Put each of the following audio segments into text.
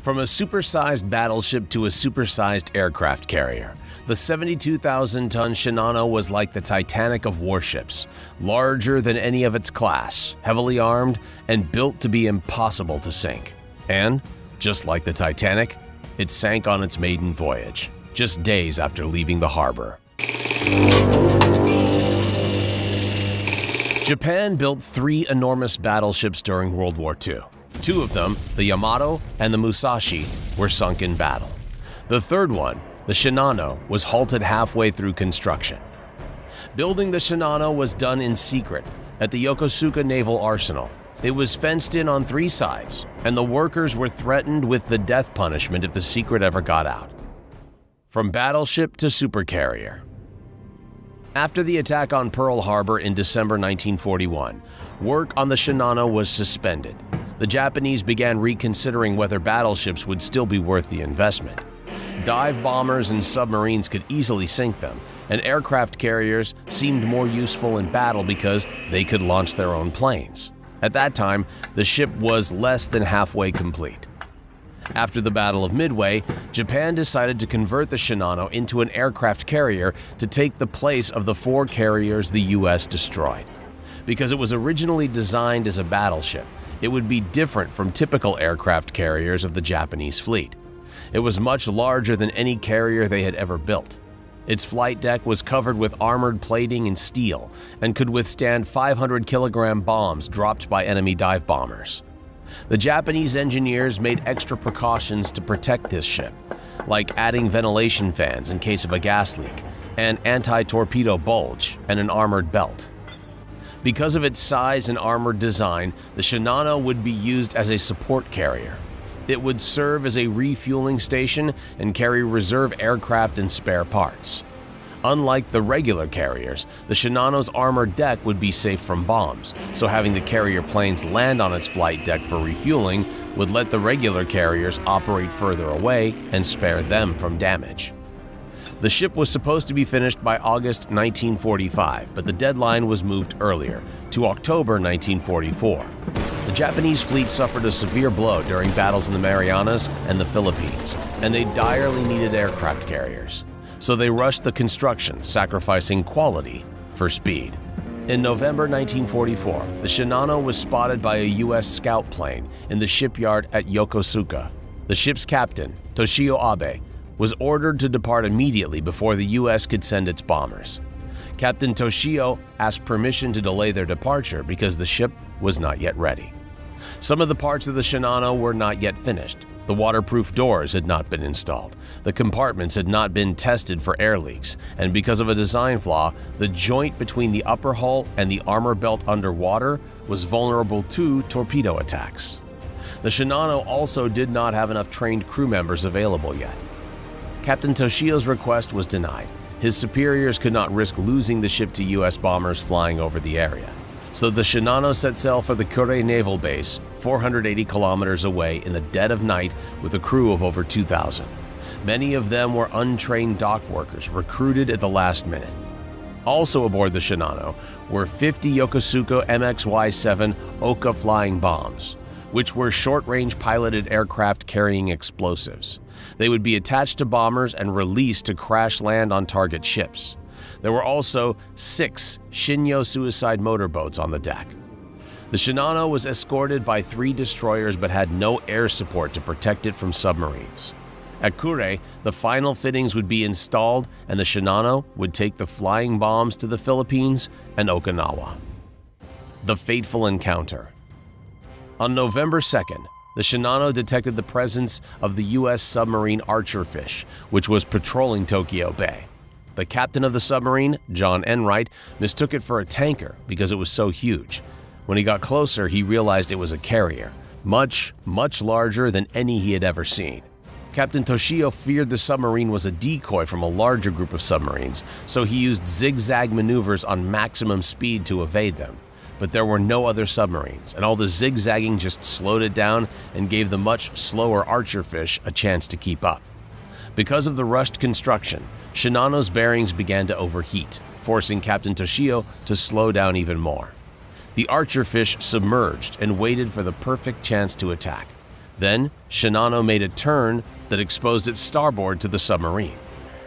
From a supersized battleship to a supersized aircraft carrier, the 72,000-ton Shinano was like the Titanic of warships, larger than any of its class, heavily armed, and built to be impossible to sink. And, just like the Titanic, it sank on its maiden voyage, just days after leaving the harbor. Japan built 3 enormous battleships during World War II. 2 of them, the Yamato and the Musashi, were sunk in battle. The third one, the Shinano, was halted halfway through construction. Building the Shinano was done in secret at the Yokosuka Naval Arsenal. It was fenced in on 3 sides, and the workers were threatened with the death punishment if the secret ever got out. From battleship to supercarrier. After the attack on Pearl Harbor in December 1941, work on the Shinano was suspended. The Japanese began reconsidering whether battleships would still be worth the investment. Dive bombers and submarines could easily sink them, and aircraft carriers seemed more useful in battle because they could launch their own planes. At that time, the ship was less than halfway complete. After the Battle of Midway, Japan decided to convert the Shinano into an aircraft carrier to take the place of the 4 carriers the U.S. destroyed. Because it was originally designed as a battleship, it would be different from typical aircraft carriers of the Japanese fleet. It was much larger than any carrier they had ever built. Its flight deck was covered with armored plating and steel and could withstand 500-kilogram bombs dropped by enemy dive bombers. The Japanese engineers made extra precautions to protect this ship, like adding ventilation fans in case of a gas leak, an anti-torpedo bulge, and an armored belt. Because of its size and armored design, the Shinano would be used as a support carrier. It would serve as a refueling station and carry reserve aircraft and spare parts. Unlike the regular carriers, the Shinano's armored deck would be safe from bombs, so having the carrier planes land on its flight deck for refueling would let the regular carriers operate further away and spare them from damage. The ship was supposed to be finished by August 1945, but the deadline was moved earlier, to October 1944. The Japanese fleet suffered a severe blow during battles in the Marianas and the Philippines, and they direly needed aircraft carriers. So they rushed the construction, sacrificing quality for speed. In November 1944, the Shinano was spotted by a U.S. scout plane in the shipyard at Yokosuka. The ship's captain, Toshio Abe, was ordered to depart immediately before the U.S. could send its bombers. Captain Toshio asked permission to delay their departure because the ship was not yet ready. Some of the parts of the Shinano were not yet finished. The waterproof doors had not been installed, the compartments had not been tested for air leaks, and because of a design flaw, the joint between the upper hull and the armor belt underwater was vulnerable to torpedo attacks. The Shinano also did not have enough trained crew members available yet. Captain Toshio's request was denied. His superiors could not risk losing the ship to U.S. bombers flying over the area. So the Shinano set sail for the Kure Naval Base, 480 kilometers away in the dead of night with a crew of over 2,000. Many of them were untrained dock workers recruited at the last minute. Also aboard the Shinano were 50 Yokosuka MXY-7 Oka flying bombs, which were short-range piloted aircraft carrying explosives. They would be attached to bombers and released to crash land on target ships. There were also 6 Shinyo suicide motorboats on the deck. The Shinano was escorted by 3 destroyers but had no air support to protect it from submarines. At Kure, the final fittings would be installed and the Shinano would take the flying bombs to the Philippines and Okinawa. The fateful encounter. On November 2nd, the Shinano detected the presence of the U.S. submarine Archerfish, which was patrolling Tokyo Bay. The captain of the submarine, John Enright, mistook it for a tanker because it was so huge. When he got closer, he realized it was a carrier, much larger than any he had ever seen. Captain Toshio feared the submarine was a decoy from a larger group of submarines, so he used zigzag maneuvers on maximum speed to evade them. But there were no other submarines, and all the zigzagging just slowed it down and gave the much slower Archerfish a chance to keep up. Because of the rushed construction, Shinano's bearings began to overheat, forcing Captain Toshio to slow down even more. The Archerfish submerged and waited for the perfect chance to attack. Then, Shinano made a turn that exposed its starboard to the submarine.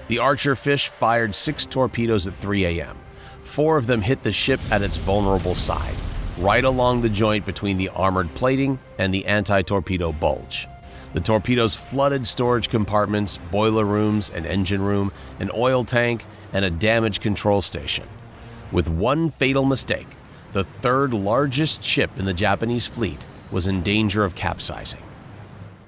The Archer fish fired 6 torpedoes at 3 a.m. 4 of them hit the ship at its vulnerable side, right along the joint between the armored plating and the anti-torpedo bulge. The torpedoes flooded storage compartments, boiler rooms, an engine room, an oil tank, and a damage control station. With one fatal mistake, the third largest ship in the Japanese fleet was in danger of capsizing.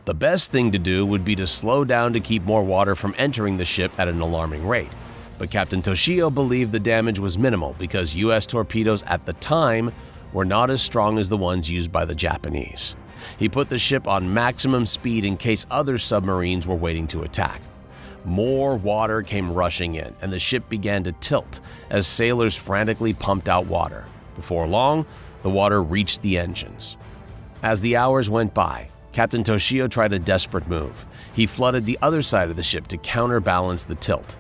The best thing to do would be to slow down to keep more water from entering the ship at an alarming rate. But Captain Toshio believed the damage was minimal because U.S. torpedoes at the time were not as strong as the ones used by the Japanese. He put the ship on maximum speed in case other submarines were waiting to attack. More water came rushing in, and the ship began to tilt as sailors frantically pumped out water. Before long, the water reached the engines. As the hours went by, Captain Toshio tried a desperate move. He flooded the other side of the ship to counterbalance the tilt.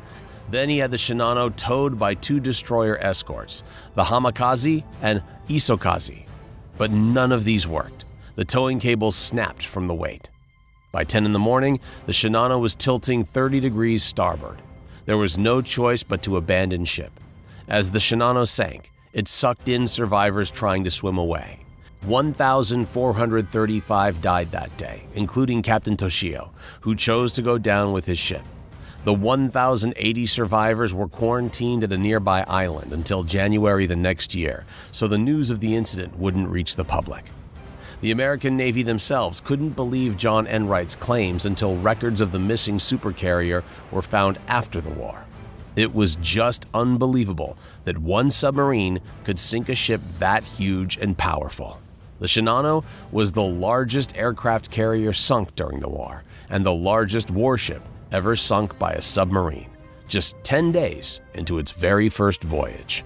Then he had the Shinano towed by 2 destroyer escorts, the Hamakaze and Isokaze. But none of these worked. The towing cables snapped from the weight. By 10 in the morning, the Shinano was tilting 30 degrees starboard. There was no choice but to abandon ship. As the Shinano sank, it sucked in survivors trying to swim away. 1,435 died that day, including Captain Toshio, who chose to go down with his ship. The 1,080 survivors were quarantined at a nearby island until January the next year, so the news of the incident wouldn't reach the public. The American Navy themselves couldn't believe John Enright's claims until records of the missing supercarrier were found after the war. It was just unbelievable that one submarine could sink a ship that huge and powerful. The Shinano was the largest aircraft carrier sunk during the war, and the largest warship ever sunk by a submarine, just 10 days into its very first voyage.